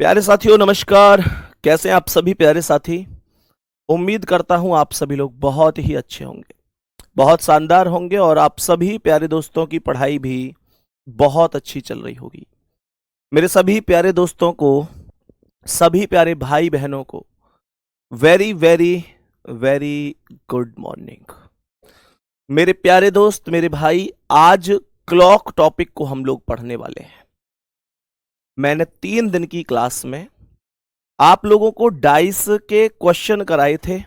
प्यारे साथियों नमस्कार। कैसे हैं आप सभी प्यारे साथी। उम्मीद करता हूं आप सभी लोग बहुत ही अच्छे होंगे, बहुत शानदार होंगे और आप सभी प्यारे दोस्तों की पढ़ाई भी बहुत अच्छी चल रही होगी। मेरे सभी प्यारे दोस्तों को, सभी प्यारे भाई बहनों को very very very good morning. मेरे प्यारे दोस्त, मेरे भाई, आज क्लॉक टॉपिक को हम लोग पढ़ने वाले हैं। मैंने 3 दिन की क्लास में आप लोगों को डाइस के क्वेश्चन कराए थे।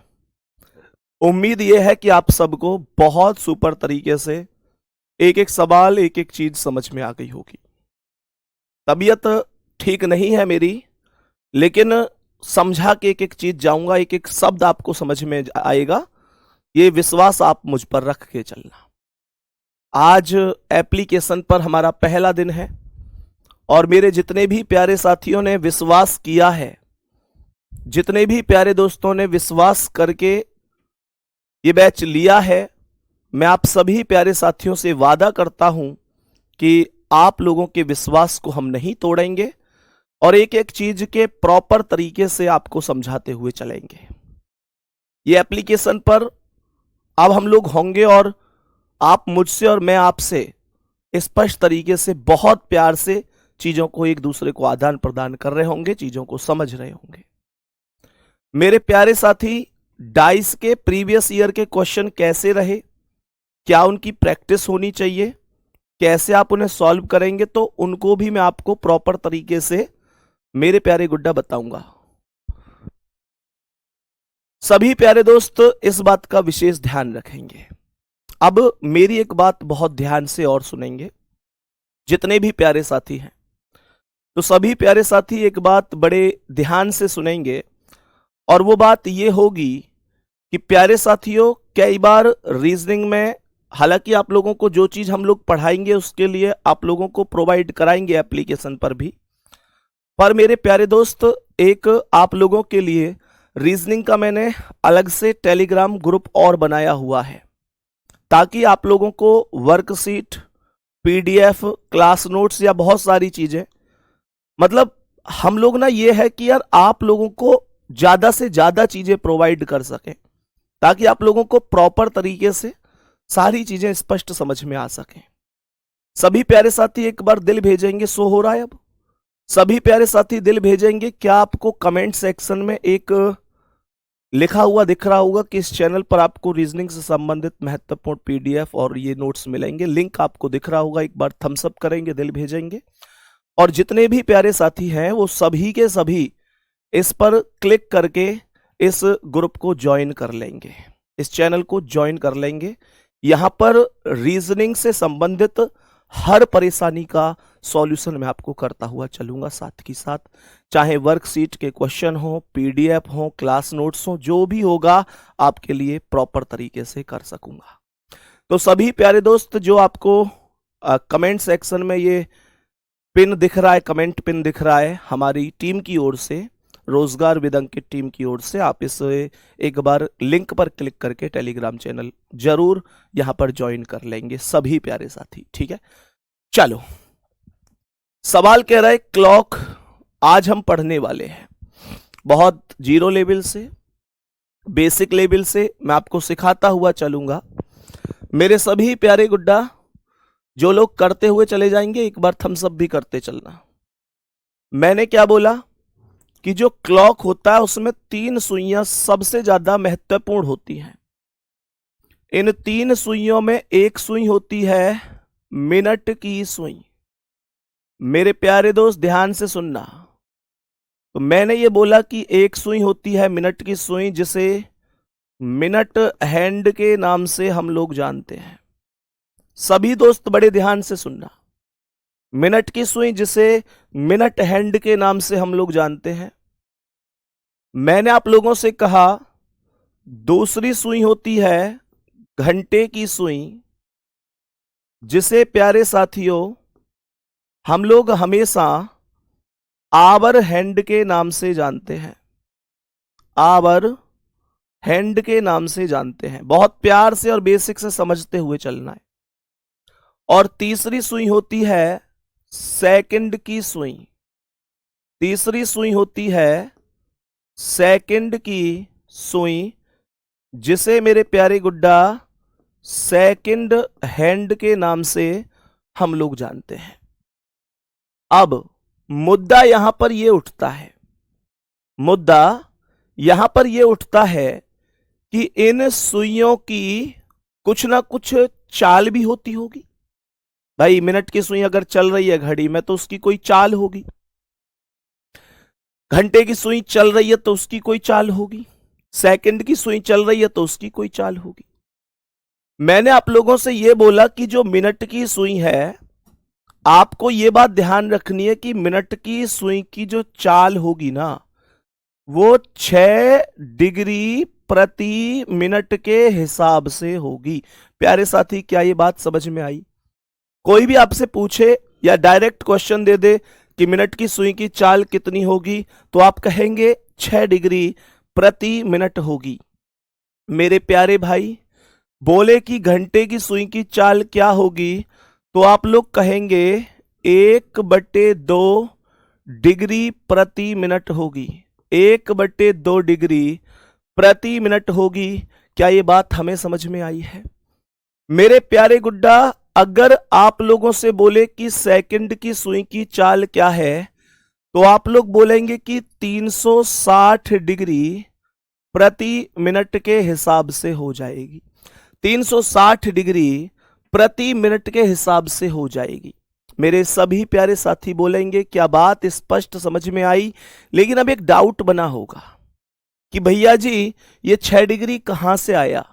उम्मीद यह है कि आप सबको बहुत सुपर तरीके से एक एक सवाल, एक एक चीज समझ में आ गई होगी। तबीयत ठीक नहीं है मेरी, लेकिन समझा के एक एक चीज जाऊंगा, एक एक शब्द आपको समझ में आएगा। ये विश्वास आप मुझ पर रख के चलना। आज एप्लीकेशन पर हमारा पहला दिन है और मेरे जितने भी प्यारे साथियों ने विश्वास किया है, जितने भी प्यारे दोस्तों ने विश्वास करके ये बैच लिया है, मैं आप सभी प्यारे साथियों से वादा करता हूं कि आप लोगों के विश्वास को हम नहीं तोड़ेंगे और एक एक चीज के प्रॉपर तरीके से आपको समझाते हुए चलेंगे। ये एप्लीकेशन पर अब हम लोग होंगे और आप मुझसे और मैं आपसे स्पष्ट तरीके से बहुत प्यार से चीजों को एक दूसरे को आदान प्रदान कर रहे होंगे, चीजों को समझ रहे होंगे। मेरे प्यारे साथी, डाइस के प्रीवियस ईयर के क्वेश्चन कैसे रहे, क्या उनकी प्रैक्टिस होनी चाहिए, कैसे आप उन्हें सॉल्व करेंगे, तो उनको भी मैं आपको प्रॉपर तरीके से मेरे प्यारे गुड्डा बताऊंगा। सभी प्यारे दोस्त इस बात का विशेष ध्यान रखेंगे। अब मेरी एक बात बहुत ध्यान से और सुनेंगे जितने भी प्यारे साथी हैं, तो सभी प्यारे साथी एक बात बड़े ध्यान से सुनेंगे और वो बात ये होगी कि प्यारे साथियों, कई बार रीजनिंग में, हालांकि आप लोगों को जो चीज हम लोग पढ़ाएंगे उसके लिए आप लोगों को प्रोवाइड कराएंगे एप्लीकेशन पर भी, पर मेरे प्यारे दोस्त एक आप लोगों के लिए रीजनिंग का मैंने अलग से टेलीग्राम ग्रुप और बनाया हुआ है, ताकि आप लोगों को वर्कशीट, पीडीएफ, क्लास नोट्स या बहुत सारी चीजें, मतलब हम लोग ना ये है कि यार आप लोगों को ज्यादा से ज्यादा चीजें प्रोवाइड कर सकें, ताकि आप लोगों को प्रॉपर तरीके से सारी चीजें स्पष्ट समझ में आ सकें। सभी प्यारे साथी एक बार दिल भेजेंगे, शो हो रहा है अब? सभी प्यारे साथी दिल भेजेंगे। क्या आपको कमेंट सेक्शन में एक लिखा हुआ दिख रहा होगा कि इस चैनल पर आपको रीजनिंग से संबंधित महत्वपूर्ण पीडीएफ और ये नोट्स मिलेंगे? लिंक आपको दिख रहा होगा, एक बार थम्स अप करेंगे, दिल भेजेंगे। और जितने भी प्यारे साथी हैं वो सभी के सभी इस पर क्लिक करके इस ग्रुप को ज्वाइन कर लेंगे, इस चैनल को ज्वाइन कर लेंगे। यहां पर रीजनिंग से संबंधित हर परेशानी का सॉल्यूशन मैं आपको करता हुआ चलूंगा, साथ ही साथ चाहे वर्कशीट के क्वेश्चन हो, पीडीएफ हो, क्लास नोट्स हो, जो भी होगा आपके लिए प्रॉपर तरीके से कर सकूंगा। तो सभी प्यारे दोस्त, जो आपको कमेंट सेक्शन में ये पिन दिख रहा है, कमेंट पिन दिख रहा है, हमारी टीम की ओर से, रोजगार विद अंकित टीम की ओर से, आप इस एक बार लिंक पर क्लिक करके टेलीग्राम चैनल जरूर यहां पर ज्वाइन कर लेंगे सभी प्यारे साथी, ठीक है? चलो, सवाल कह रहा है क्लॉक। आज हम पढ़ने वाले हैं बहुत जीरो लेवल से, बेसिक लेवल से मैं आपको सिखाता हुआ चलूंगा। मेरे सभी प्यारे गुड्डा, जो लोग करते हुए चले जाएंगे एक बार थम्स अप भी करते चलना। मैंने क्या बोला कि जो क्लॉक होता है उसमें 3 सुइयां सबसे ज्यादा महत्वपूर्ण होती हैं। इन 3 सुइयों में एक सुई होती है मिनट की सुई। मेरे प्यारे दोस्त ध्यान से सुनना। तो मैंने ये बोला कि एक सुई होती है मिनट की सुई, जिसे मिनट हैंड के नाम से हम लोग जानते हैं। सभी दोस्त बड़े ध्यान से सुनना। मिनट की सुई जिसे मिनट हैंड के नाम से हम लोग जानते हैं। मैंने आप लोगों से कहा दूसरी सुई होती है घंटे की सुई, जिसे प्यारे साथियों हम लोग हमेशा आवर हैंड के नाम से जानते हैं। आवर हैंड के नाम से जानते हैं। बहुत प्यार से और बेसिक से समझते हुए चलना है। और तीसरी सुई होती है सेकंड की सुई, तीसरी सुई होती है सेकंड की सुई, जिसे मेरे प्यारे गुड्डा सेकंड हैंड के नाम से हम लोग जानते हैं। अब मुद्दा यहां पर यह उठता है, मुद्दा यहां पर यह उठता है कि इन सुइयों की कुछ ना कुछ चाल भी होती होगी। भाई मिनट की सुई अगर चल रही है घड़ी में तो उसकी कोई चाल होगी, घंटे की सुई चल रही है तो उसकी कोई चाल होगी, सेकंड की सुई चल रही है तो उसकी कोई चाल होगी। मैंने आप लोगों से यह बोला कि जो मिनट की सुई है, आपको यह बात ध्यान रखनी है कि मिनट की सुई की जो चाल होगी ना, वो 6 डिग्री प्रति मिनट के हिसाब से होगी। प्यारे साथी, क्या ये बात समझ में आई? कोई भी आपसे पूछे या डायरेक्ट क्वेश्चन दे दे कि मिनट की सुई की चाल कितनी होगी, तो आप कहेंगे 6 डिग्री प्रति मिनट होगी। मेरे प्यारे भाई, बोले कि घंटे की सुई की चाल क्या होगी, तो आप लोग कहेंगे 1/2 डिग्री प्रति मिनट होगी, 1/2 डिग्री प्रति मिनट होगी। क्या ये बात हमें समझ में आई है? मेरे प्यारे गुड्डा, अगर आप लोगों से बोले कि सेकंड की सुई की चाल क्या है, तो आप लोग बोलेंगे कि 360 डिग्री प्रति मिनट के हिसाब से हो जाएगी, 360 डिग्री प्रति मिनट के हिसाब से हो जाएगी। मेरे सभी प्यारे साथी बोलेंगे क्या बात स्पष्ट समझ में आई? लेकिन अब एक डाउट बना होगा कि भैया जी ये 6 डिग्री कहां से आया,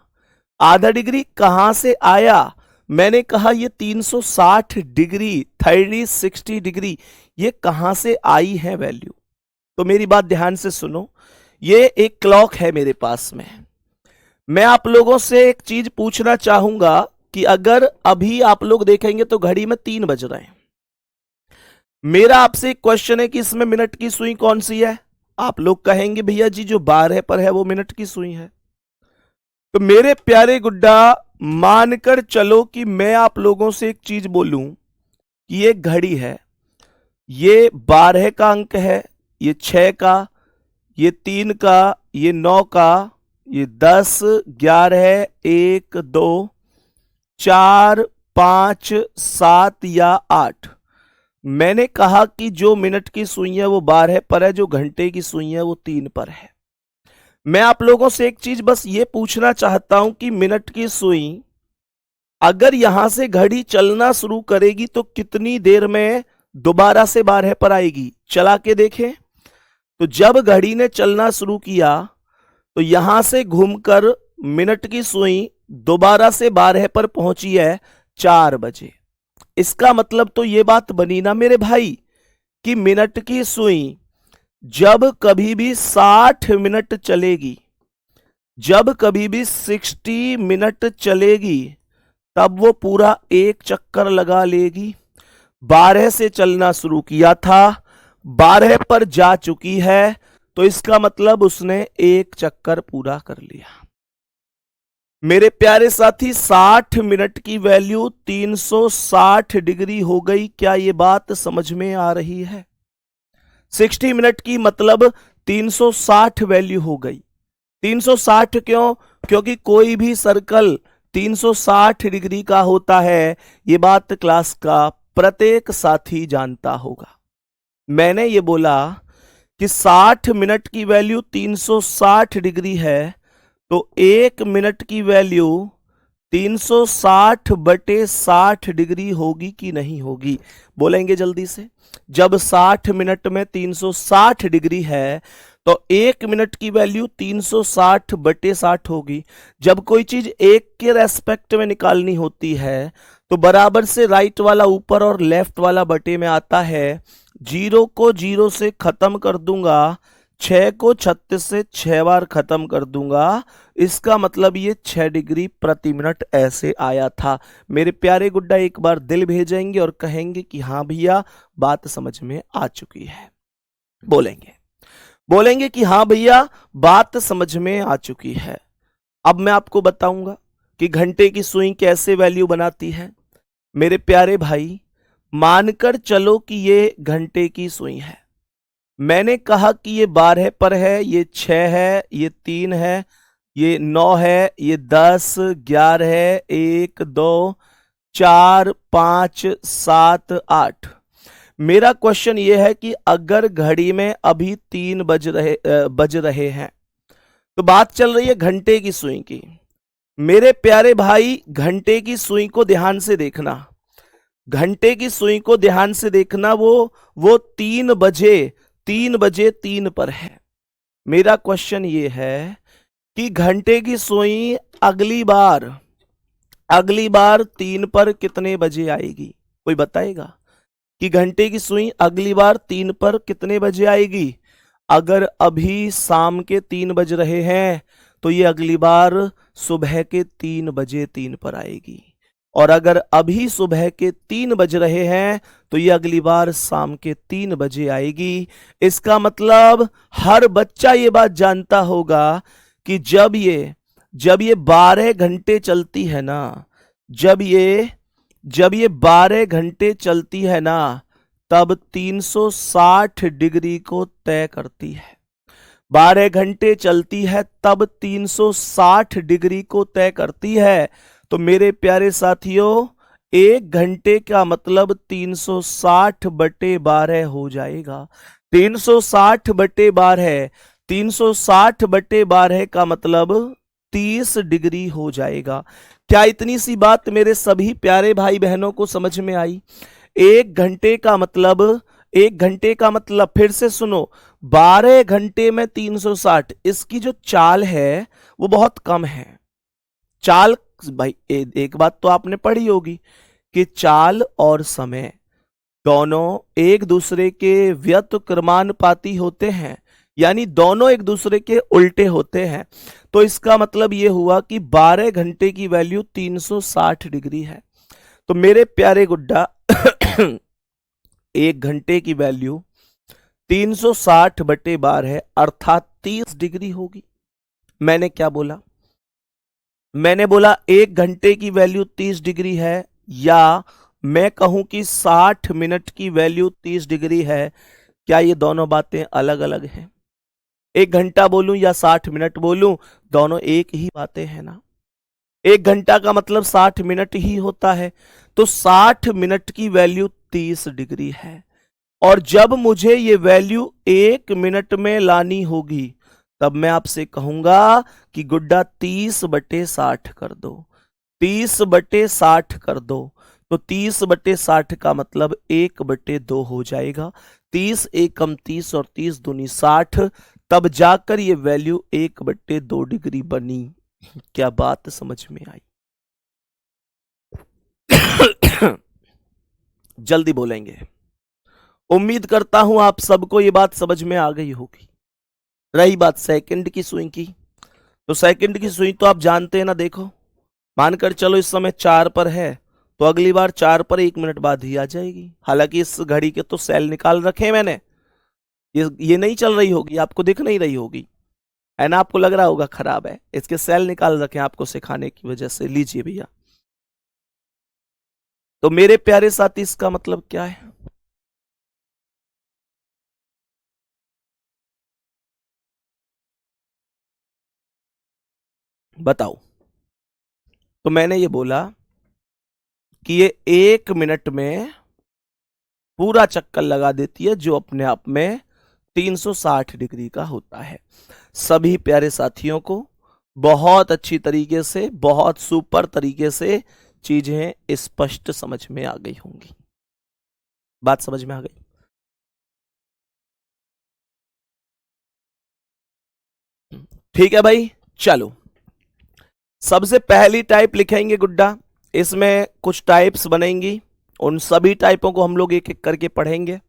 आधा डिग्री कहां से आया? मैंने कहा ये 360 डिग्री 360 डिग्री ये कहां से आई है वैल्यू? तो मेरी बात ध्यान से सुनो, ये एक क्लॉक है मेरे पास में। मैं आप लोगों से एक चीज पूछना चाहूंगा कि अगर अभी आप लोग देखेंगे तो घड़ी में 3 बज रहे हैं। मेरा आपसे एक क्वेश्चन है कि इसमें मिनट की सुई कौन सी है? आप लोग कहेंगे भैया जी जो 12 पर है वो मिनट की सुई है। तो मेरे प्यारे गुड्डा, मानकर चलो कि मैं आप लोगों से एक चीज बोलूं कि ये घड़ी है, ये 12 का अंक है, ये 6 का, ये 3 का, ये 9 का, ये 10, 11, 1, 2, 4, 5, 7 या 8। मैंने कहा कि जो मिनट की सुई है वो 12 पर है, जो घंटे की सुई है वो 3 पर है। मैं आप लोगों से एक चीज बस ये पूछना चाहता हूं कि मिनट की सुई अगर यहां से घड़ी चलना शुरू करेगी तो कितनी देर में दोबारा से 12 पर आएगी? चला के देखें। तो जब घड़ी ने चलना शुरू किया तो यहां से घूमकर मिनट की सुई दोबारा से 12 पर पहुंची है 4 बजे। इसका मतलब तो यह बात बनी ना मेरे भाई कि मिनट की सुई जब कभी भी 60 मिनट चलेगी, जब कभी भी 60 मिनट चलेगी, तब वो पूरा एक चक्कर लगा लेगी। 12 से चलना शुरू किया था, 12 पर जा चुकी है, तो इसका मतलब उसने एक चक्कर पूरा कर लिया। मेरे प्यारे साथी, 60 मिनट की वैल्यू 360 डिग्री हो गई। क्या ये बात समझ में आ रही है? 60 मिनट की मतलब 360 वैल्यू हो गई। 360 क्यों? क्योंकि कोई भी सर्कल 360 डिग्री का होता है, ये बात क्लास का प्रत्येक साथी जानता होगा। मैंने ये बोला कि 60 मिनट की वैल्यू 360 डिग्री है, तो 1 मिनट की वैल्यू 360/60 डिग्री होगी कि नहीं होगी? बोलेंगे जल्दी से। जब 60 मिनट में 360 डिग्री है तो 1 मिनट की वैल्यू 360/60 होगी। जब कोई चीज एक के रेस्पेक्ट में निकालनी होती है तो बराबर से राइट वाला ऊपर और लेफ्ट वाला बटे में आता है। 0 को 0 से खत्म कर दूंगा, 6 को 36 से 6 बार खत्म कर दूंगा। इसका मतलब ये 6 डिग्री प्रति मिनट ऐसे आया था। मेरे प्यारे गुड्डा एक बार दिल भेजेंगे और कहेंगे कि हाँ भैया बात समझ में आ चुकी है। बोलेंगे कि हाँ भैया बात समझ में आ चुकी है। अब मैं आपको बताऊंगा कि घंटे की सुई कैसे वैल्यू बनाती है। मेरे प्यारे भाई, मानकर चलो कि ये घंटे की सुई है, मैंने कहा कि ये 12 पर है, ये 6 है, ये 3 है, ये 9 है, ये 10, 11 है, 1, 2, 4, 5, 7, 8। मेरा क्वेश्चन ये है कि अगर घड़ी में अभी 3 बज रहे हैं, तो बात चल रही है घंटे की सुई की। मेरे प्यारे भाई, घंटे की सुई को ध्यान से देखना, घंटे की सुई को ध्यान से देखना। वो 3 बजे 3 पर है। मेरा क्वेश्चन ये है कि घंटे की सुई अगली बार 3 पर कितने बजे आएगी? कोई बताएगा कि घंटे की सुई अगली बार 3 पर कितने बजे आएगी? अगर अभी शाम के 3 बज रहे हैं तो ये अगली बार सुबह के 3 बजे 3 पर आएगी, और अगर अभी सुबह के 3 बज रहे हैं तो ये अगली बार शाम के 3 बजे आएगी। इसका मतलब हर बच्चा ये बात जानता होगा कि जब ये 12 घंटे चलती है ना, जब ये 12 घंटे चलती है ना, तब 360 डिग्री को तय करती है। 12 घंटे चलती है तब 360 डिग्री को तय करती है। तो मेरे प्यारे साथियों, 1 घंटे का मतलब 360 बटे 12 हो जाएगा। 360 बटे 12, 360 बटे 12 का मतलब 30 डिग्री हो जाएगा। क्या इतनी सी बात मेरे सभी प्यारे भाई बहनों को समझ में आई? 1 घंटे का मतलब फिर से सुनो, 12 घंटे में 360, इसकी जो चाल है वो बहुत कम है। चाल भाई, एक बात तो आपने पढ़ी होगी कि चाल और समय दोनों एक दूसरे के व्युत्क्रमानुपाती होते हैं, यानी दोनों एक दूसरे के उल्टे होते हैं। तो इसका मतलब यह हुआ कि 12 घंटे की वैल्यू 360 डिग्री है। तो मेरे प्यारे गुड्डा, 1 घंटे की वैल्यू 360 बटे 12 अर्थात 30 डिग्री होगी। मैंने क्या बोला? मैंने बोला 1 घंटे की वैल्यू 30 डिग्री है, या मैं कहूं कि 60 मिनट की वैल्यू 30 डिग्री है। क्या ये दोनों बातें अलग अलग हैं? 1 घंटा बोलूं या 60 मिनट बोलूं, दोनों एक ही बातें हैं ना। 1 घंटा का मतलब 60 मिनट ही होता है। तो 60 मिनट की वैल्यू 30 डिग्री है, और जब मुझे ये वैल्यू 1 मिनट में लानी होगी, तब मैं आपसे कहूंगा कि गुड्डा 30 बटे 60 कर दो, 30 बटे 60 कर दो। तो 30 बटे 60 का मतलब 1 बटे 2 हो जाएगा। 30 एकम 30 और 30 दूनी 60, तब जाकर ये वैल्यू 1 बटे 2 डिग्री बनी। क्या बात समझ में आई? जल्दी बोलेंगे। उम्मीद करता हूं आप सबको ये बात समझ में आ गई होगी। रही बात सेकंड की सुई की, तो सेकंड की सुई तो आप जानते हैं ना। देखो, मानकर चलो इस समय 4 पर है, तो अगली बार 4 पर 1 मिनट बाद ही आ जाएगी। हालांकि इस घड़ी के तो सेल निकाल रखे मैंने, ये नहीं चल रही होगी, आपको दिख नहीं रही होगी, है ना। आपको लग रहा होगा खराब है, इसके सेल निकाल रखे हैं आपको सिखाने की वजह से। लीजिए भैया। तो मेरे प्यारे साथी, इसका मतलब क्या है? बताओ। तो मैंने ये बोला कि ये 1 मिनट में पूरा चक्कर लगा देती है, जो अपने आप में 360 डिग्री का होता है। सभी प्यारे साथियों को बहुत अच्छी तरीके से, बहुत सुपर तरीके से चीजें स्पष्ट समझ में आ गई होंगी। बात समझ में आ गई? ठीक है भाई, चलो। सबसे पहली टाइप लिखेंगे गुड्डा, इसमें कुछ टाइप्स बनेंगी, उन सभी टाइपों को हम लोग एक एक करके पढ़ेंगे।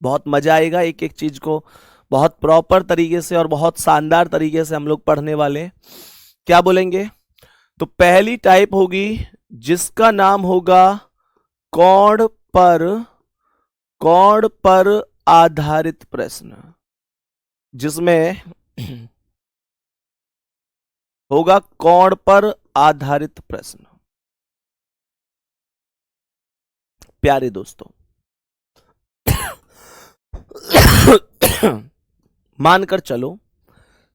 बहुत मजा आएगा, एक एक चीज को बहुत प्रॉपर तरीके से और बहुत शानदार तरीके से हम लोग पढ़ने वाले हैं। क्या बोलेंगे? तो पहली टाइप होगी जिसका नाम होगा कोण पर आधारित प्रश्न, जिसमें होगा कोण पर आधारित प्रश्न। प्यारे दोस्तों, मानकर चलो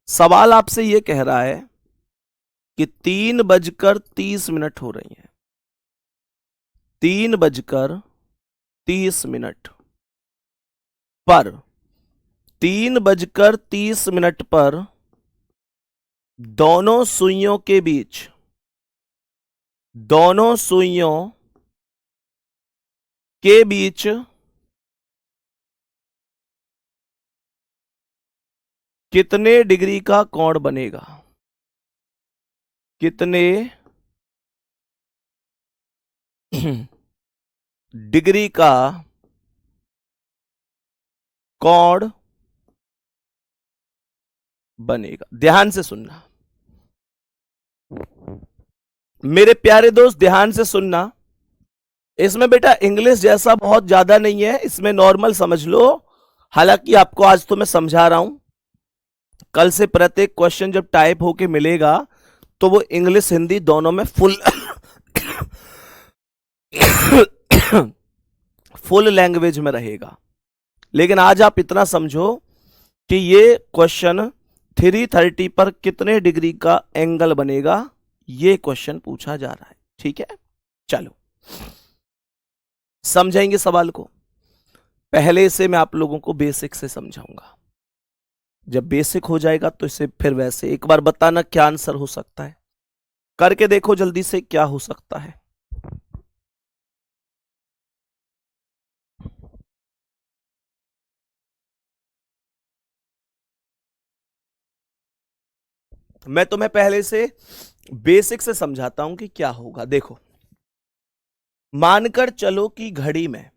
सवाल आपसे यह कह रहा है कि 3:30 हो रही है, 3:30 पर 3:30 पर दोनों सुइयों के बीच कितने डिग्री का कोण बनेगा? कितने डिग्री का कोण बनेगा? ध्यान से सुनना मेरे प्यारे दोस्त, ध्यान से सुनना। इसमें बेटा इंग्लिश जैसा बहुत ज्यादा नहीं है, इसमें नॉर्मल समझ लो। हालांकि आपको आज तो मैं समझा रहा हूं, कल से प्रत्येक क्वेश्चन जब टाइप होके मिलेगा तो वो इंग्लिश हिंदी दोनों में फुल लैंग्वेज में रहेगा। लेकिन आज आप इतना समझो कि ये क्वेश्चन 3:30 पर कितने डिग्री का एंगल बनेगा, ये क्वेश्चन पूछा जा रहा है। ठीक है, चलो समझेंगे सवाल को। पहले से मैं आप लोगों को बेसिक से समझाऊंगा, जब बेसिक हो जाएगा तो इसे फिर वैसे एक बार बताना क्या आंसर हो सकता है, करके देखो जल्दी से क्या हो सकता है। मैं तुम्हें पहले से बेसिक से समझाता हूं कि क्या होगा। देखो, मानकर चलो कि घड़ी में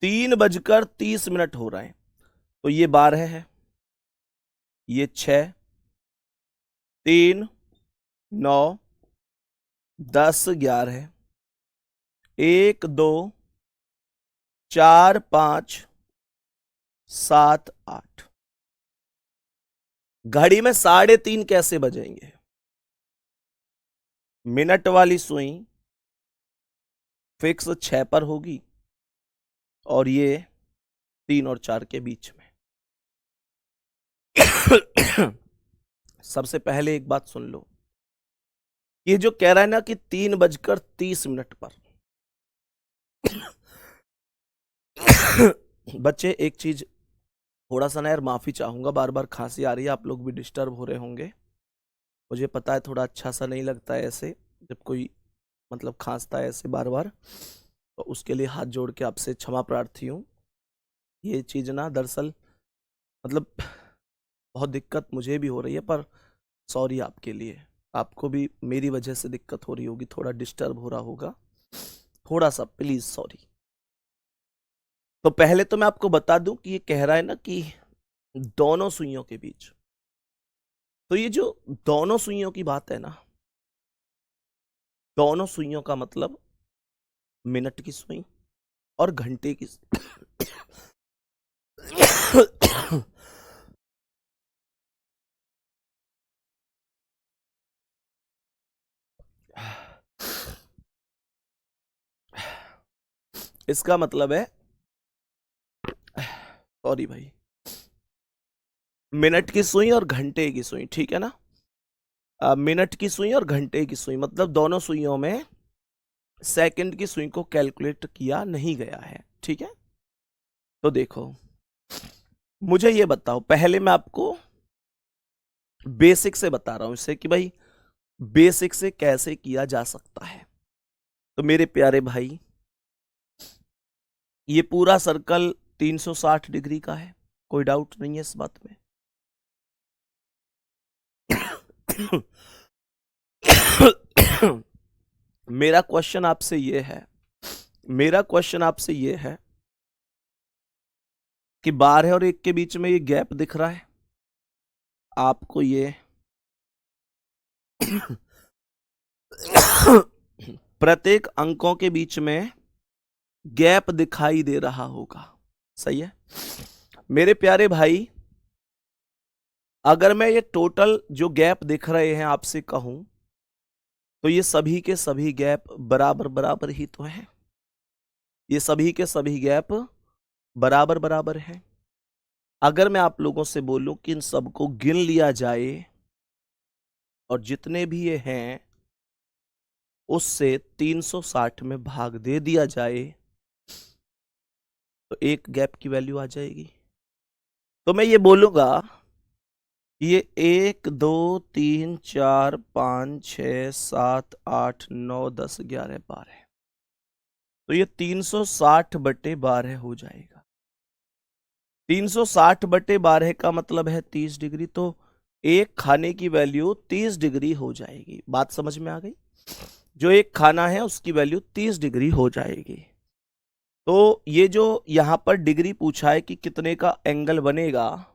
3:30 हो रहे हैं, तो ये 12 है, ये 6, 3, 9, 10, 11, 1, 2, 4, 5, 7, 8। घड़ी में 3:30 कैसे बजेंगे? मिनट वाली सुई फिक्स 6 पर होगी और ये 3 और 4 के बीच में। सबसे पहले एक बात सुन लो, ये जो कह रहा है ना कि 3:30 पर बच्चे एक चीज थोड़ा सा ना यार माफी चाहूंगा, बार बार खांसी आ रही है, आप लोग भी डिस्टर्ब हो रहे होंगे, मुझे पता है थोड़ा अच्छा सा नहीं लगता है ऐसे जब कोई मतलब खांसता है ऐसे बार बार, तो उसके लिए हाथ जोड़ के आपसे क्षमा प्रार्थी हूँ। ये चीज ना दरअसल मतलब बहुत दिक्कत मुझे भी हो रही है, पर सॉरी आपके लिए, आपको भी मेरी वजह से दिक्कत हो रही होगी, थोड़ा डिस्टर्ब हो रहा होगा, थोड़ा सा प्लीज सॉरी। तो पहले तो मैं आपको बता दूं कि ये कह रहा है ना कि दोनों सुइयों के बीच, तो ये जो दोनों सुइयों की बात है ना, दोनों सुइयों का मतलब मिनट की सुई और घंटे की इसका मतलब है, सॉरी भाई, मिनट की सुई और घंटे की सुई, ठीक है ना। मिनट की सुई और घंटे की सुई मतलब दोनों सुइयों में सेकंड की सुई को कैलकुलेट किया नहीं गया है, ठीक है। तो देखो, मुझे ये बताओ, पहले मैं आपको बेसिक से बता रहा हूं इससे कि भाई बेसिक से कैसे किया जा सकता है। तो मेरे प्यारे भाई, ये पूरा सर्कल 360 डिग्री का है, कोई डाउट नहीं है इस बात में। मेरा क्वेश्चन आपसे ये है, मेरा क्वेश्चन आपसे ये है कि 12 और 1 के बीच में ये गैप दिख रहा है आपको, ये प्रत्येक अंकों के बीच में गैप दिखाई दे रहा होगा, सही है मेरे प्यारे भाई। अगर मैं ये टोटल जो गैप दिख रहे हैं आपसे कहूं, तो ये सभी के सभी गैप बराबर बराबर ही तो है, ये सभी के सभी गैप बराबर बराबर हैं। अगर मैं आप लोगों से बोलूं कि इन सबको गिन लिया जाए और जितने भी ये हैं उससे 360 में भाग दे दिया जाए तो एक गैप की वैल्यू आ जाएगी। तो मैं ये बोलूंगा ये 1 2 3 4 5 6 7 8 9 10 11 12, तो ये 360/12 हो जाएगा। 360/12 का मतलब है 30 डिग्री, तो एक खाने की वैल्यू 30 डिग्री हो जाएगी। बात समझ में आ गई? जो एक खाना है उसकी वैल्यू 30 डिग्री हो जाएगी। तो ये जो यहां पर डिग्री पूछा है कि कितने का एंगल बनेगा,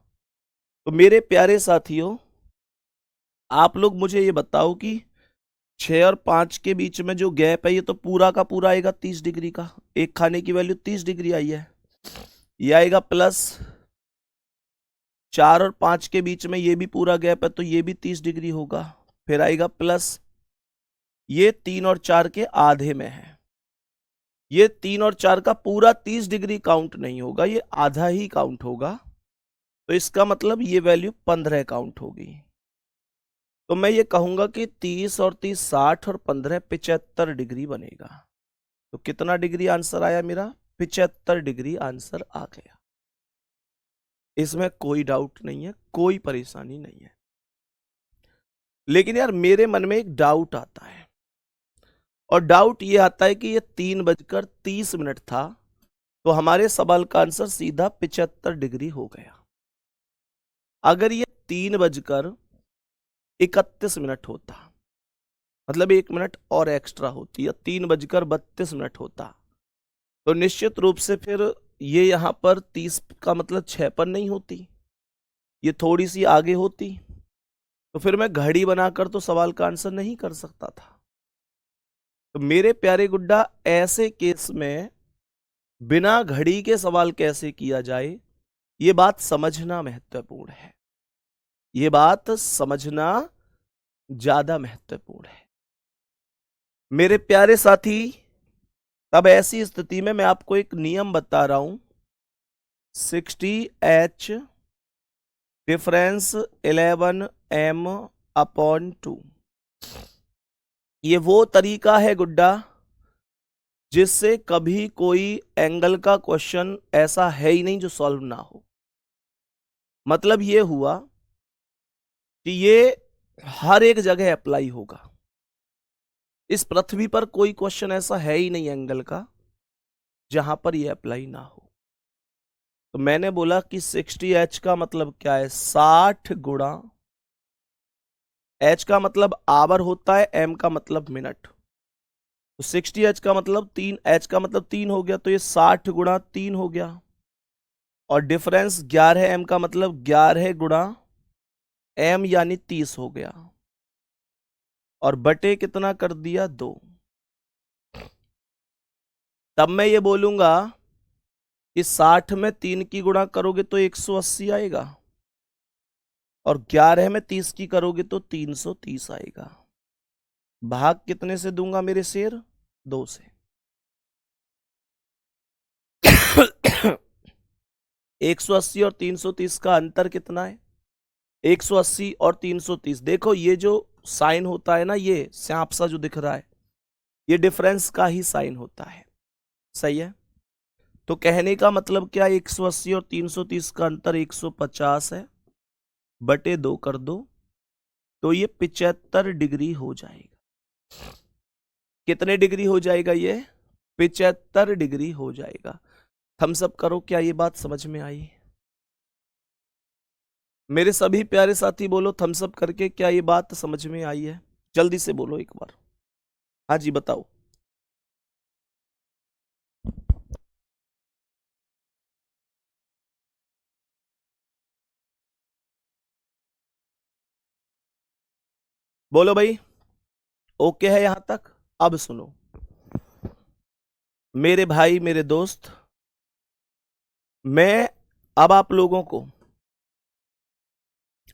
तो मेरे प्यारे साथियों आप लोग मुझे ये बताओ कि 6 और 5 के बीच में जो गैप है ये तो पूरा का पूरा आएगा 30 डिग्री का। एक खाने की वैल्यू 30 डिग्री आई है, ये आएगा प्लस 4 और 5 के बीच में ये भी पूरा गैप है तो ये भी 30 डिग्री होगा, फिर आएगा प्लस ये 3 और 4 के आधे में है, ये 3 और 4 का पूरा 30 डिग्री काउंट नहीं होगा, ये आधा ही काउंट होगा। तो इसका मतलब ये वैल्यू 15 काउंट होगी। तो मैं ये कहूंगा कि 30 और 30 60 और 15 75 डिग्री बनेगा। तो कितना डिग्री आंसर आया मेरा? 75 डिग्री आंसर आ गया। इसमें कोई डाउट नहीं है, कोई परेशानी नहीं है। लेकिन यार मेरे मन में एक डाउट आता है, और डाउट ये आता है कि ये 3:30 था, तो हमारे सवाल का आंसर सीधा 75 डिग्री हो गया। अगर ये 3:31 होता, मतलब 1 मिनट और एक्स्ट्रा होती, या 3:32 होता, तो निश्चित रूप से फिर ये यहां पर 30 का मतलब 6 पर नहीं होती, ये थोड़ी सी आगे होती, तो फिर मैं घड़ी बनाकर तो सवाल का आंसर नहीं कर सकता था। तो मेरे प्यारे गुड्डा, ऐसे केस में बिना घड़ी के सवाल कैसे किया जाए, ये बात समझना महत्वपूर्ण है, ये बात समझना ज्यादा महत्वपूर्ण है मेरे प्यारे साथी। तब ऐसी स्थिति में मैं आपको एक नियम बता रहा हूं, 60H डिफरेंस 11m/2। ये वो तरीका है गुड्डा जिससे कभी कोई एंगल का क्वेश्चन ऐसा है ही नहीं जो सॉल्व ना हो। मतलब ये हुआ कि ये हर एक जगह अप्लाई होगा। इस पृथ्वी पर कोई क्वेश्चन ऐसा है ही नहीं एंगल का जहां पर ये अप्लाई ना हो। तो मैंने बोला कि 60H का मतलब क्या है? 60 गुणा, H का मतलब आवर होता है, M का मतलब मिनट, तो 60H का मतलब 3, H का मतलब 3 हो गया, तो ये 60 गुणा 3 हो गया। और डिफरेंस 11 M का मतलब 11 गुणा M यानी 30 हो गया, और बटे कितना कर दिया? 2। तब मैं ये बोलूंगा कि 60 में 3 की गुणा करोगे तो 180 आएगा, और 11 में 30 की करोगे तो 330 आएगा। भाग कितने से दूंगा मेरे शेर? 2 से। 180 और 330 का अंतर कितना है? 180 और 330। देखो ये जो साइन होता है ना, ये सांप सा जो दिख रहा है, ये डिफरेंस का ही साइन होता है। सही है? तो कहने का मतलब क्या? 180 और 330 का अंतर 150 है, बटे 2 कर दो, तो ये 75 डिग्री हो जाएगा। कितने डिग्री हो जाएगा ये? 75 डिग्री हो जाएगा। थम्स अप करो, क्या ये बात समझ में आई? मेरे सभी प्यारे साथी बोलो थम्स अप करके, क्या ये बात समझ में आई है? जल्दी से बोलो एक बार। हाँ जी बताओ। बोलो भाई, ओके है यहां तक? अब सुनो मेरे भाई मेरे दोस्त, मैं अब आप लोगों को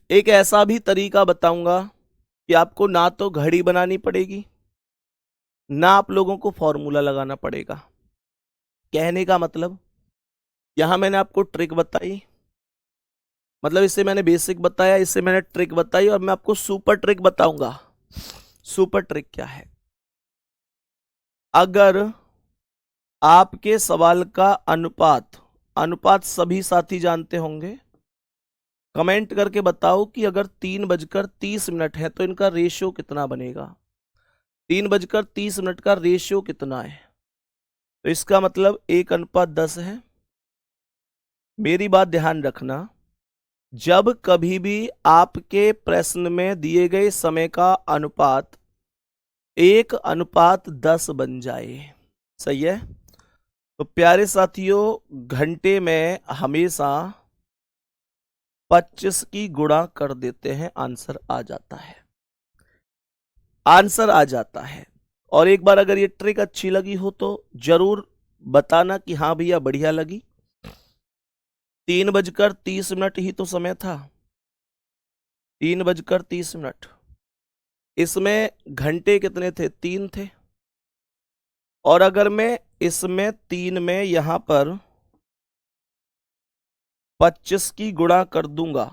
एक ऐसा भी तरीका बताऊंगा कि आपको ना तो घड़ी बनानी पड़ेगी, ना आप लोगों को फॉर्मूला लगाना पड़ेगा। कहने का मतलब, यहां मैंने आपको ट्रिक बताई, मतलब इससे मैंने बेसिक बताया, इससे मैंने ट्रिक बताई, और मैं आपको सुपर ट्रिक बताऊंगा। सुपर ट्रिक क्या है? अगर आपके सवाल का अनुपात, अनुपात सभी साथी जानते होंगे, कमेंट करके बताओ कि अगर 3:30 है तो इनका रेशियो कितना बनेगा। 3:30 का रेशियो कितना है? तो इसका मतलब 1:10 है। मेरी बात ध्यान रखना, जब कभी भी आपके प्रश्न में दिए गए समय का अनुपात 1:10 बन जाए, सही है, तो प्यारे साथियों घंटे में हमेशा 25 की गुणा कर देते हैं, आंसर आ जाता है, आंसर आ जाता है। और एक बार अगर ये ट्रिक अच्छी लगी हो तो जरूर बताना कि हाँ भैया बढ़िया लगी। 3:30 ही तो समय था, 3:30। इसमें घंटे कितने थे? 3 थे। और अगर मैं इसमें 3 में यहां पर 25 की गुणा कर दूंगा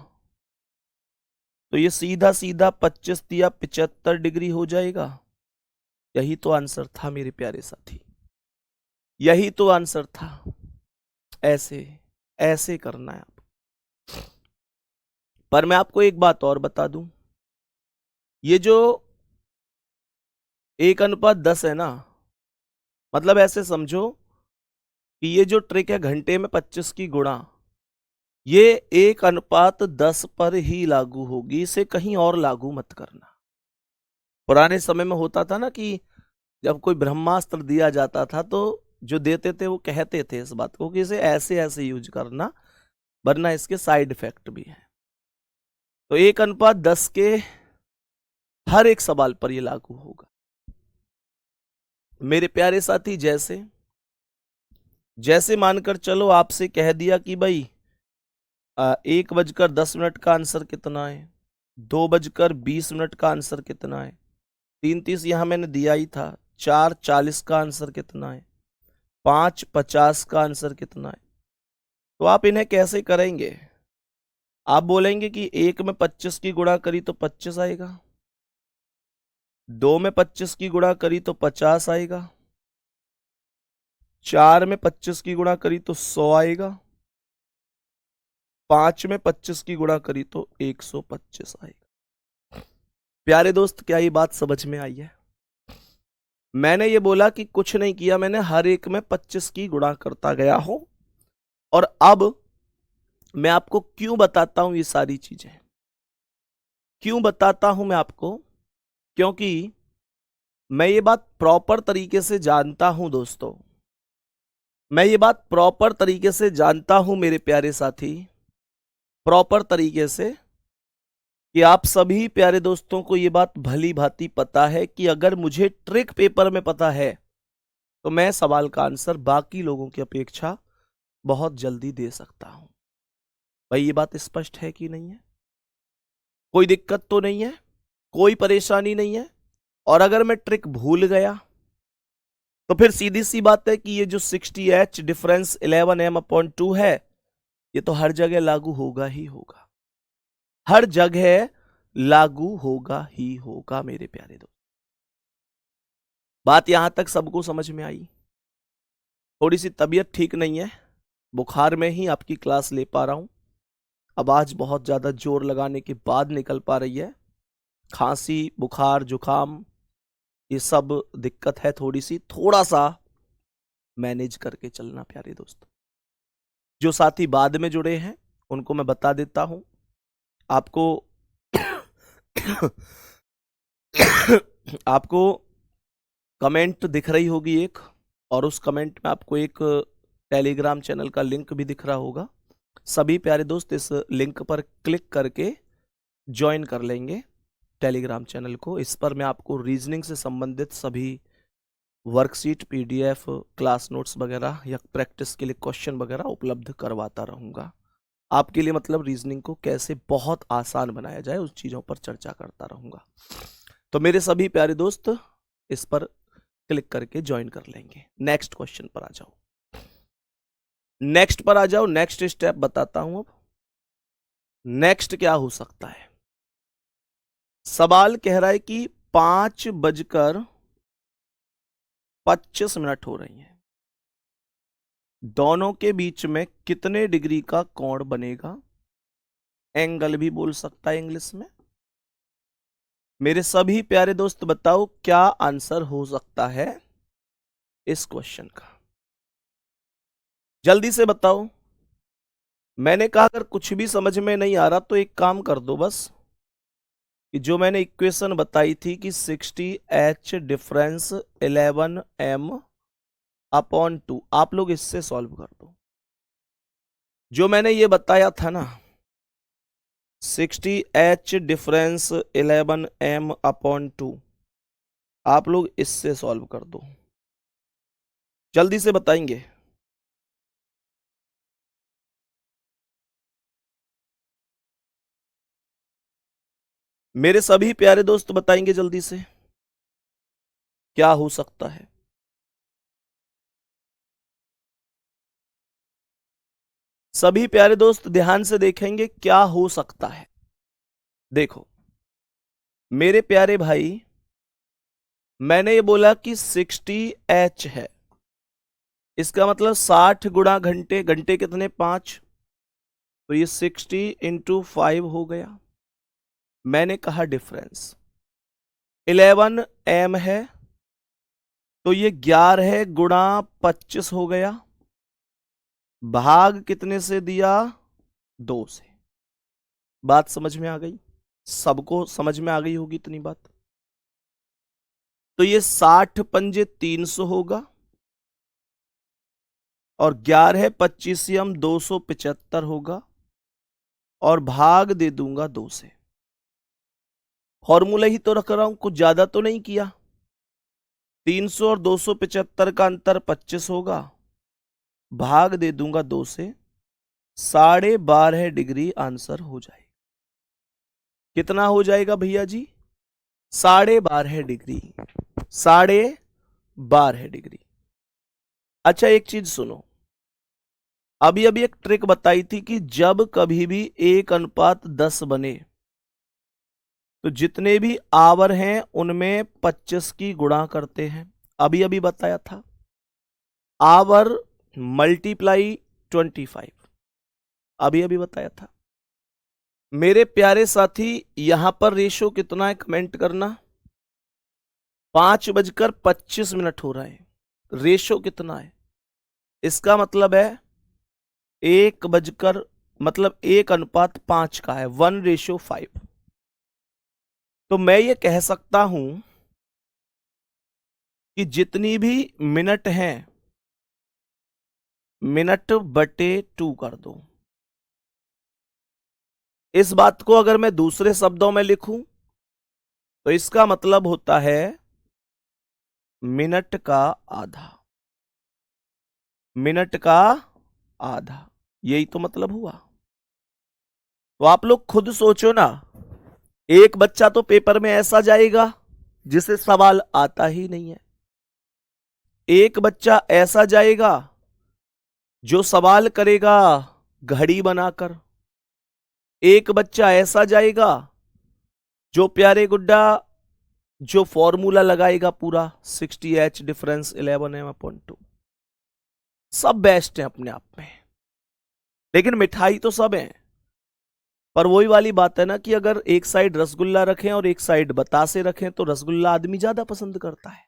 तो ये सीधा सीधा 25 या 75 डिग्री हो जाएगा। यही तो आंसर था मेरे प्यारे साथी, यही तो आंसर था। ऐसे ऐसे करना है आप। पर मैं आपको एक बात और बता दूं, ये जो 1:10 है ना, मतलब ऐसे समझो कि ये जो ट्रिक है घंटे में 25 की गुणा, ये 1:10 पर ही लागू होगी, इसे कहीं और लागू मत करना। पुराने समय में होता था ना कि जब कोई ब्रह्मास्त्र दिया जाता था तो जो देते थे वो कहते थे इस बात को कि इसे ऐसे ऐसे यूज करना, वरना इसके साइड इफेक्ट भी हैं। तो 1:10 के हर एक सवाल पर यह लागू होगा मेरे प्यारे साथी। जैसे जैसे मानकर चलो आपसे कह दिया कि भाई 1:10 का आंसर कितना है, 2:20 का आंसर कितना है, 3:30 यहां मैंने दिया ही था, 4:40 का आंसर कितना है, 5:50 का आंसर कितना है। तो आप इन्हें कैसे करेंगे? आप बोलेंगे कि 1 में 25 की गुणा करी तो 25 आएगा, 2 में 25 की गुणा करी तो 50 आएगा, 4 में 25 की गुणा करी तो 100 आएगा, 5 में 25 की गुणा करी तो 125 आएगा। प्यारे दोस्त, क्या ये बात समझ में आई है? मैंने ये बोला कि कुछ नहीं किया, मैंने हर एक में 25 की गुणा करता गया हूं। और अब मैं आपको क्यों बताता हूं ये सारी चीजें, क्यों बताता हूं मैं आपको? क्योंकि मैं ये बात प्रॉपर तरीके से जानता हूं दोस्तों, मैं ये बात प्रॉपर तरीके से जानता हूं मेरे प्यारे साथी, प्रॉपर तरीके से, कि आप सभी प्यारे दोस्तों को ये बात भली भांति पता है कि अगर मुझे ट्रिक पेपर में पता है तो मैं सवाल का आंसर बाकी लोगों की अपेक्षा बहुत जल्दी दे सकता हूं। भाई ये बात स्पष्ट है कि नहीं है? कोई दिक्कत तो नहीं है, कोई परेशानी नहीं है? और अगर मैं ट्रिक भूल गया तो फिर सीधी सी बात है कि ये जो 60H डिफरेंस 11m/2 है, ये तो हर जगह लागू होगा ही होगा, हर जगह लागू होगा ही होगा मेरे प्यारे दोस्त। बात यहां तक सबको समझ में आई? थोड़ी सी तबीयत ठीक नहीं है, बुखार में ही आपकी क्लास ले पा रहा हूं, आवाज बहुत ज्यादा जोर लगाने के बाद निकल पा रही है, खांसी बुखार जुकाम ये सब दिक्कत है, थोड़ी सी, थोड़ा सा मैनेज करके चलना प्यारे दोस्त। जो साथी बाद में जुड़े हैं उनको मैं बता देता हूं, आपको आपको कमेंट दिख रही होगी एक, और उस कमेंट में आपको एक टेलीग्राम चैनल का लिंक भी दिख रहा होगा। सभी प्यारे दोस्त इस लिंक पर क्लिक करके ज्वाइन कर लेंगे टेलीग्राम चैनल को। इस पर मैं आपको रीजनिंग से संबंधित सभी वर्कशीट, पीडीएफ, क्लास नोट्स वगैरह या प्रैक्टिस के लिए क्वेश्चन वगैरह उपलब्ध करवाता रहूंगा आपके लिए। मतलब रीजनिंग को कैसे बहुत आसान बनाया जाए उस चीज़ों पर चर्चा करता रहूंगा। तो मेरे सभी प्यारे दोस्त इस पर क्लिक करके ज्वाइन कर लेंगे। नेक्स्ट क्वेश्चन पर आ जाओ, नेक्स्ट पर आ जाओ, नेक्स्ट स्टेप बताता हूं। अब नेक्स्ट क्या हो सकता है? सवाल कह रहा है कि 5:25 हो रही हैं, दोनों के बीच में कितने डिग्री का कोण बनेगा? एंगल भी बोल सकता है इंग्लिश में। मेरे सभी प्यारे दोस्त बताओ क्या आंसर हो सकता है इस क्वेश्चन का? जल्दी से बताओ। मैंने कहा अगर कुछ भी समझ में नहीं आ रहा तो एक काम कर दो बस, कि जो मैंने इक्वेशन बताई थी कि 60H डिफरेंस 11M अपॉन 2, आप लोग इससे सॉल्व कर दो। जो मैंने ये बताया था ना, 60H डिफरेंस 11M अपॉन 2, आप लोग इससे सॉल्व कर दो। जल्दी से बताएंगे। मेरे सभी प्यारे दोस्त बताएंगे जल्दी से क्या हो सकता है? सभी प्यारे दोस्त ध्यान से देखेंगे क्या हो सकता है। देखो मेरे प्यारे भाई, मैंने ये बोला कि 60H है, इसका मतलब 60 गुणा घंटे, घंटे कितने? 5, तो ये 60 इंटू 5 हो गया। मैंने कहा डिफरेंस 11M है, तो ये 11 गुणा 25 हो गया, भाग कितने से दिया? 2 से। बात समझ में आ गई? सबको समझ में आ गई होगी इतनी बात। तो ये 60 पंजे 300 होगा, और 11 25 275 होगा, और भाग दे दूंगा 2 से। फॉर्मूला ही तो रख रहा हूं, कुछ ज्यादा तो नहीं किया। 300 और 275 का अंतर 25 होगा, भाग दे दूंगा 2 से, 12.5 डिग्री आंसर हो जाएगा। कितना हो जाएगा भैया जी? 12.5 डिग्री। 12.5 डिग्री। अच्छा एक चीज सुनो, अभी अभी एक ट्रिक बताई थी कि जब कभी भी 1:10 बने तो जितने भी आवर हैं उनमें 25 की गुणा करते हैं। अभी अभी बताया था, आवर मल्टीप्लाई 25, अभी अभी बताया था। मेरे प्यारे साथी यहां पर रेशो कितना है कमेंट करना। 5:25 हो रहा है, रेशो कितना है? इसका मतलब है 1:5 का है, 1:5। तो मैं ये कह सकता हूं कि जितनी भी मिनट हैं, मिनट बटे 2 कर दो। इस बात को अगर मैं दूसरे शब्दों में लिखूं तो इसका मतलब होता है मिनट का आधा। मिनट का आधा, यही तो मतलब हुआ। तो आप लोग खुद सोचो ना, एक बच्चा तो पेपर में ऐसा जाएगा जिसे सवाल आता ही नहीं है, एक बच्चा ऐसा जाएगा जो सवाल करेगा घड़ी बनाकर, एक बच्चा ऐसा जाएगा जो प्यारे गुड्डा जो फॉर्मूला लगाएगा पूरा 60H डिफरेंस 11M/2। सब बेस्ट है अपने आप में, लेकिन मिठाई तो सब है। पर वही वाली बात है ना कि अगर एक साइड रसगुल्ला रखें और एक साइड बतासे रखें तो रसगुल्ला आदमी ज्यादा पसंद करता है।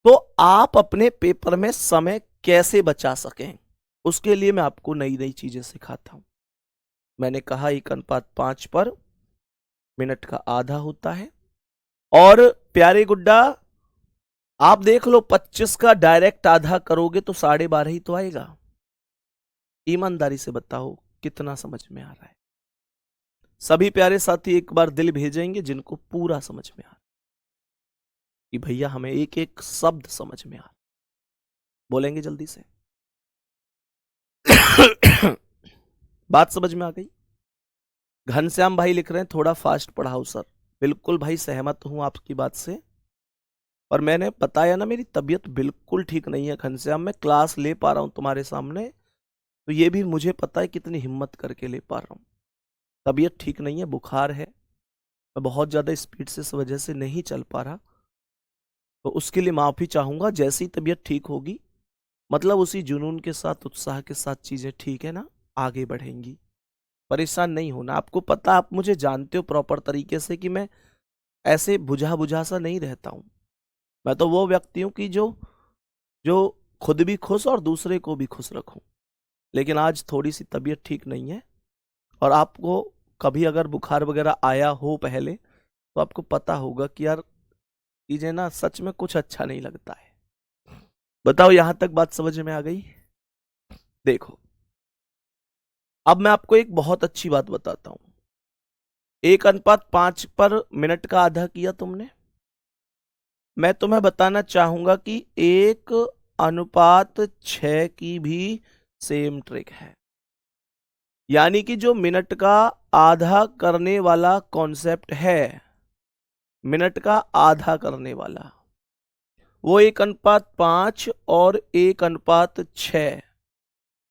तो आप अपने पेपर में समय कैसे बचा सकें, उसके लिए मैं आपको नई नई चीजें सिखाता हूं। मैंने कहा 1:5 पर मिनट का आधा होता है। और प्यारे गुड्डा आप देख लो, 25 का डायरेक्ट आधा करोगे तो 12.5 ही तो आएगा। ईमानदारी से बताओ कितना समझ में आ रहा है? सभी प्यारे साथी एक बार दिल भेजेंगे जिनको पूरा समझ में आ रहा है कि भैया हमें एक एक शब्द समझ में आ रहा। बोलेंगे जल्दी से। बात समझ में आ गई? घनश्याम भाई लिख रहे हैं थोड़ा फास्ट पढ़ाओ सर। बिल्कुल भाई, सहमत हूं आपकी बात से। और मैंने बताया ना, मेरी तबीयत बिल्कुल ठीक नहीं है घनश्याम, मैं क्लास ले पा रहा हूं तुम्हारे सामने, तो ये भी मुझे पता है कितनी हिम्मत करके ले पा रहा हूं। तबीयत ठीक नहीं है, बुखार है, मैं बहुत ज़्यादा स्पीड से इस वजह से नहीं चल पा रहा, तो उसके लिए माफ़ी चाहूँगा। जैसी तबीयत ठीक होगी, मतलब उसी जुनून के साथ, उत्साह के साथ चीज़ें ठीक है ना, आगे बढ़ेंगी। परेशान नहीं होना। आपको पता, आप मुझे जानते हो प्रॉपर तरीके से कि मैं ऐसे बुझा बुझा सा नहीं रहता हूँ। मैं तो वो व्यक्ति हूँ कि जो जो खुद भी खुश और दूसरे को भी खुश रखूं। लेकिन आज थोड़ी सी तबीयत ठीक नहीं है, और आपको कभी अगर बुखार वगैरह आया हो पहले, तो आपको पता होगा कि यार चीजें ना सच में कुछ अच्छा नहीं लगता है। बताओ, यहां तक बात समझ में आ गई? देखो, अब मैं आपको एक बहुत अच्छी बात बताता हूं। 1:5 पर मिनट का आधा किया तुमने। मैं तुम्हें बताना चाहूंगा कि 1:6 की भी सेम ट्रिक है। यानी कि जो मिनट का आधा करने वाला कॉन्सेप्ट है, मिनट का आधा करने वाला, वो 1:5 और 1:6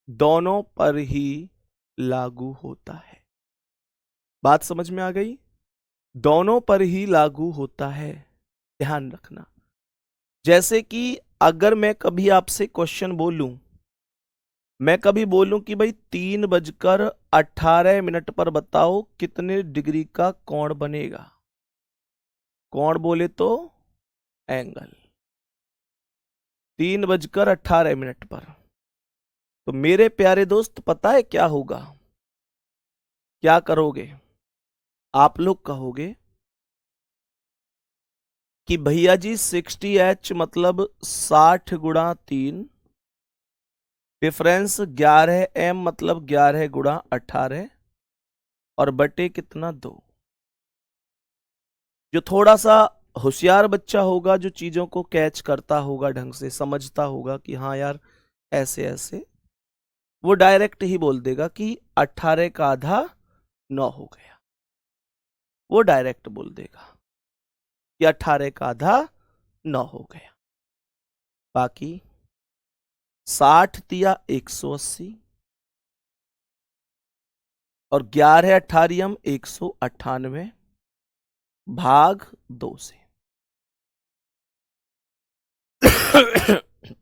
दोनों पर ही लागू होता है। बात समझ में आ गई? दोनों पर ही लागू होता है, ध्यान रखना। जैसे कि अगर मैं कभी आपसे क्वेश्चन बोलूं, मैं कभी बोलूं कि भाई 3:18 पर बताओ कितने डिग्री का कोण बनेगा। कोण बोले तो एंगल। 3:18 पर, तो मेरे प्यारे दोस्त पता है क्या होगा? क्या करोगे? आप लोग कहोगे कि भैया जी 60H मतलब 60 × 3, डिफरेंस 11M मतलब 11 × 18, और बटे कितना 2। जो थोड़ा सा होशियार बच्चा होगा, जो चीजों को कैच करता होगा, ढंग से समझता होगा कि हाँ यार ऐसे ऐसे, वो डायरेक्ट ही बोल देगा कि 18 का आधा 9 हो गया। वो डायरेक्ट बोल देगा कि 18 का आधा 9 हो गया। बाकी 60 तिया 180, और 11 × 18 198 भाग 2 से।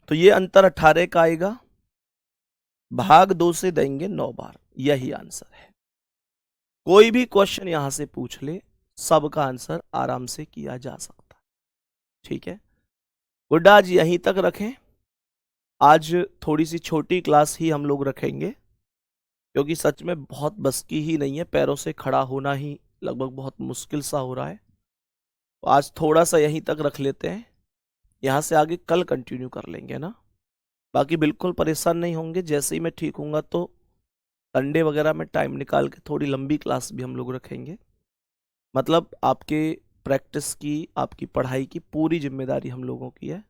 तो ये अंतर 18 का आएगा, भाग 2 से देंगे 9 बार। यही आंसर है। कोई भी क्वेश्चन यहां से पूछ ले, सबका आंसर आराम से किया जा सकता है। ठीक है गुड्डा, आज यहीं तक रखें। आज थोड़ी सी छोटी क्लास ही हम लोग रखेंगे, क्योंकि सच में बहुत बस की ही नहीं है, पैरों से खड़ा होना ही लगभग बहुत मुश्किल सा हो रहा है। तो आज थोड़ा सा यहीं तक रख लेते हैं, यहाँ से आगे कल कंटिन्यू कर लेंगे ना। बाकी बिल्कुल परेशान नहीं होंगे, जैसे ही मैं ठीक हूँगा तो संडे वगैरह में टाइम निकाल के थोड़ी लंबी क्लास भी हम लोग रखेंगे। मतलब आपके प्रैक्टिस की, आपकी पढ़ाई की पूरी जिम्मेदारी हम लोगों की है।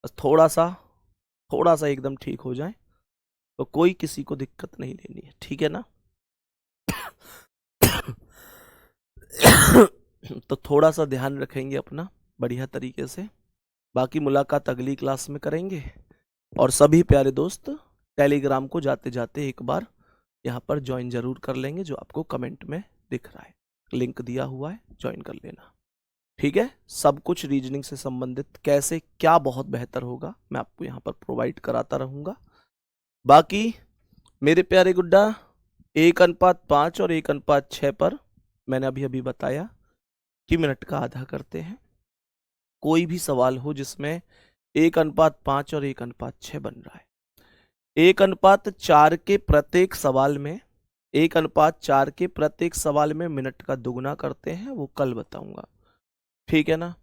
बस थोड़ा सा एकदम ठीक हो जाए, तो कोई किसी को दिक्कत नहीं लेनी है, ठीक है ना? तो थोड़ा सा ध्यान रखेंगे अपना बढ़िया तरीके से। बाकी मुलाकात अगली क्लास में करेंगे। और सभी प्यारे दोस्त टेलीग्राम को जाते जाते एक बार यहाँ पर ज्वाइन जरूर कर लेंगे, जो आपको कमेंट में दिख रहा है, लिंक दिया हुआ है, ज्वाइन कर लेना। ठीक है, सब कुछ रीजनिंग से संबंधित कैसे क्या बहुत बेहतर होगा, मैं आपको यहाँ पर प्रोवाइड कराता रहूँगा। बाकी मेरे प्यारे गुड्डा, 1:5 और 1:6 पर मैंने अभी अभी बताया कि मिनट का आधा करते हैं। कोई भी सवाल हो जिसमें 1:5 और 1:6 बन रहा है, 1:4 के प्रत्येक सवाल में, 1:4 के प्रत्येक सवाल में मिनट का दुगना करते हैं, वो कल बताऊंगा। ठीक है ना?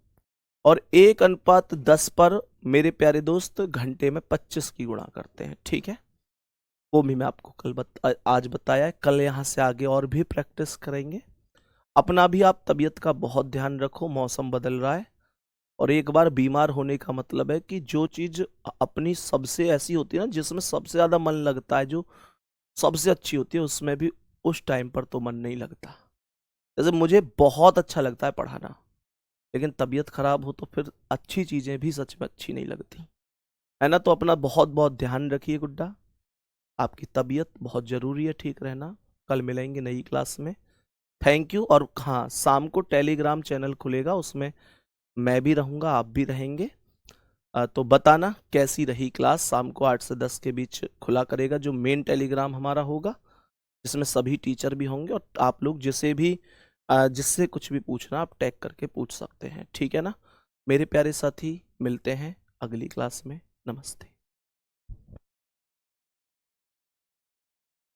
और 1:10 पर मेरे प्यारे दोस्त घंटे में 25 की गुणा करते हैं। ठीक है, वो भी मैं आपको आज बताया है। कल यहाँ से आगे और भी प्रैक्टिस करेंगे। अपना भी आप तबीयत का बहुत ध्यान रखो, मौसम बदल रहा है, और एक बार बीमार होने का मतलब है कि जो चीज अपनी सबसे ऐसी होती है ना, जिसमें सबसे ज्यादा मन लगता है, जो सबसे अच्छी होती है, उसमें भी उस टाइम पर तो मन नहीं लगता। जैसे मुझे बहुत अच्छा लगता है पढ़ाना, लेकिन तबीयत खराब हो तो फिर अच्छी चीजें भी सच में अच्छी नहीं लगती है ना। तो अपना बहुत बहुत ध्यान रखिए गुड्डा, आपकी तबीयत बहुत जरूरी है ठीक रहना। कल मिलेंगे नई क्लास में। Thank you. और हाँ, शाम को टेलीग्राम चैनल खुलेगा, उसमें मैं भी रहूँगा, आप भी रहेंगे। तो बताना कैसी रही क्लास। शाम को 8 से 10 के बीच खुला करेगा, जो मेन टेलीग्राम हमारा होगा, जिसमें सभी टीचर भी होंगे। और आप लोग जिससे कुछ भी पूछना आप टैग करके पूछ सकते हैं, ठीक है ना मेरे प्यारे साथी। मिलते हैं अगली क्लास में। नमस्ते।